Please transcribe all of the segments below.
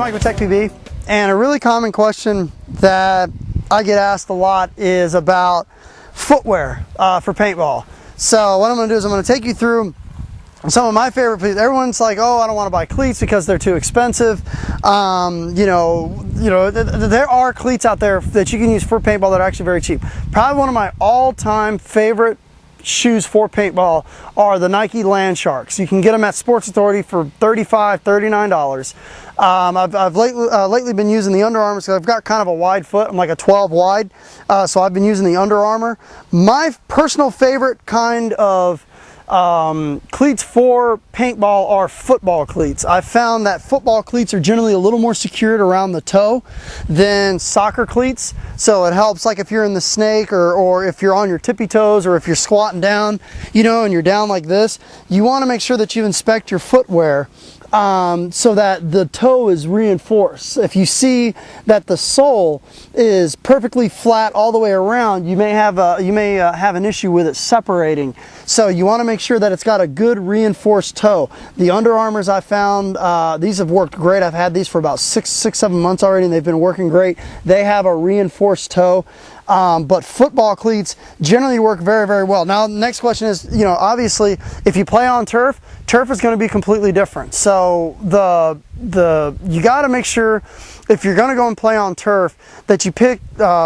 Mike with Tech PB, and a really common question that I get asked a lot is about footwear for paintball. So what I'm going to do is I'm going to take you through some of my favorite cleats. Everyone's like, oh, I don't want to buy cleats because they're too expensive. There are cleats out there that you can use for paintball that are actually very cheap. Probably one of my all-time favorite shoes for paintball are the Nike Land Sharks. You can get them at Sports Authority for $35, $39. I've lately been using the Under Armour because I've got kind of a wide foot. I'm like a 12 wide, so I've been using the Under Armour. My personal favorite kind of cleats for paintball are football cleats. I've found that football cleats are generally a little more secured around the toe than soccer cleats, so it helps like if you're in the snake or if you're on your tippy toes or if you're squatting down, you know, and you're down like this, you want to make sure that you inspect your footwear so that the toe is reinforced. If you see that the sole is perfectly flat all the way around, you may have an issue with it separating. So you want to make sure that it's got a good reinforced toe. The Under Armours I found, these have worked great. I've had these for about 6-7 months already, and they've been working great. They have a reinforced toe. But football cleats generally work very, very well. Now, the next question is, you know, obviously, if you play on turf, turf is going to be completely different. So you got to make sure, if you're going to go and play on turf, that you pick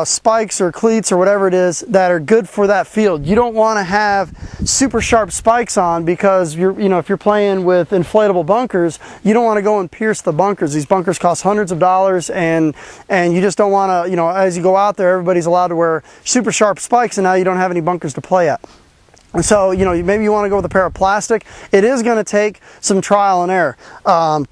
spikes or cleats or whatever it is that are good for that field. You don't want to have super sharp spikes on because if you're playing with inflatable bunkers, you don't want to go and pierce the bunkers. These bunkers cost hundreds of dollars, and you just don't want to, as you go out there, everybody's allowed to wear super sharp spikes, and now you don't have any bunkers to play at. And so, maybe you want to go with a pair of plastic. It is going to take some trial and error.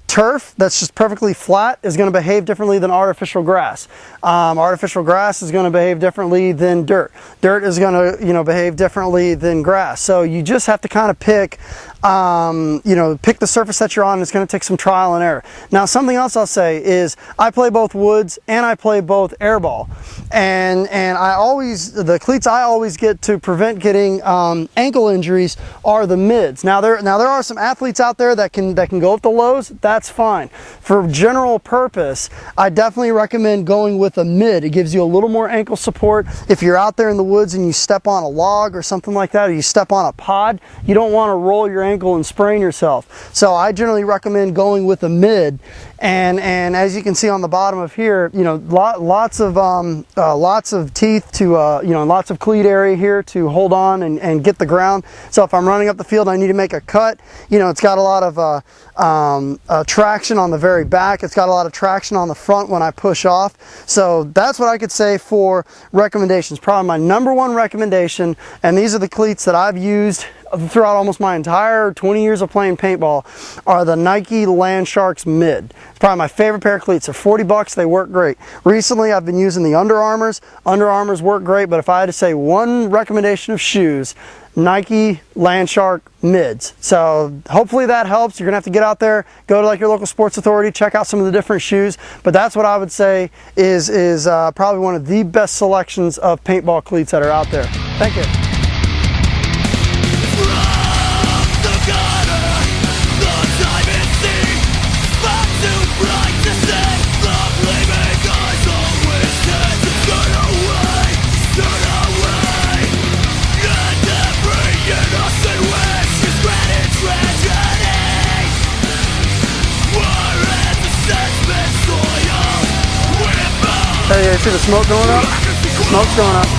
Turf that's just perfectly flat is going to behave differently than artificial grass. Artificial grass is going to behave differently than dirt. Dirt is going to, behave differently than grass. So you just have to kind of pick the surface that you're on. It's going to take some trial and error. Now, something else I'll say is I play both woods and I play both airball. And the cleats I always get to prevent getting ankle injuries are the mids. Now there are some athletes out there that can go with the lows. That's fine. For general purpose, I definitely recommend going with a mid. It gives you a little more ankle support. If you're out there in the woods and you step on a log or something like that, or you step on a pod, you don't want to roll your ankle and sprain yourself. So I generally recommend going with a mid. And as you can see on the bottom of here, lots of teeth to lots of cleat area here to hold on and get the ground. So if I'm running up the field, I need to make a cut. It's got a lot of traction on the very back. It's got a lot of traction on the front when I push off. So that's what I could say for recommendations. Probably my #1 recommendation, and these are the cleats that I've used throughout almost my entire 20 years of playing paintball, are the Nike Land Sharks Mid. It's probably my favorite pair of cleats. They're 40 bucks. They work great. Recently, I've been using the Under Armours. Under Armours work great, but if I had to say one recommendation of shoes, Nike Land Shark Mids. So hopefully that helps. You're going to have to get out there, go to like your local Sports Authority, check out some of the different shoes. But that's what I would say is probably one of the best selections of paintball cleats that are out there. Thank you. Hey, you see the smoke going up? The smoke's going up.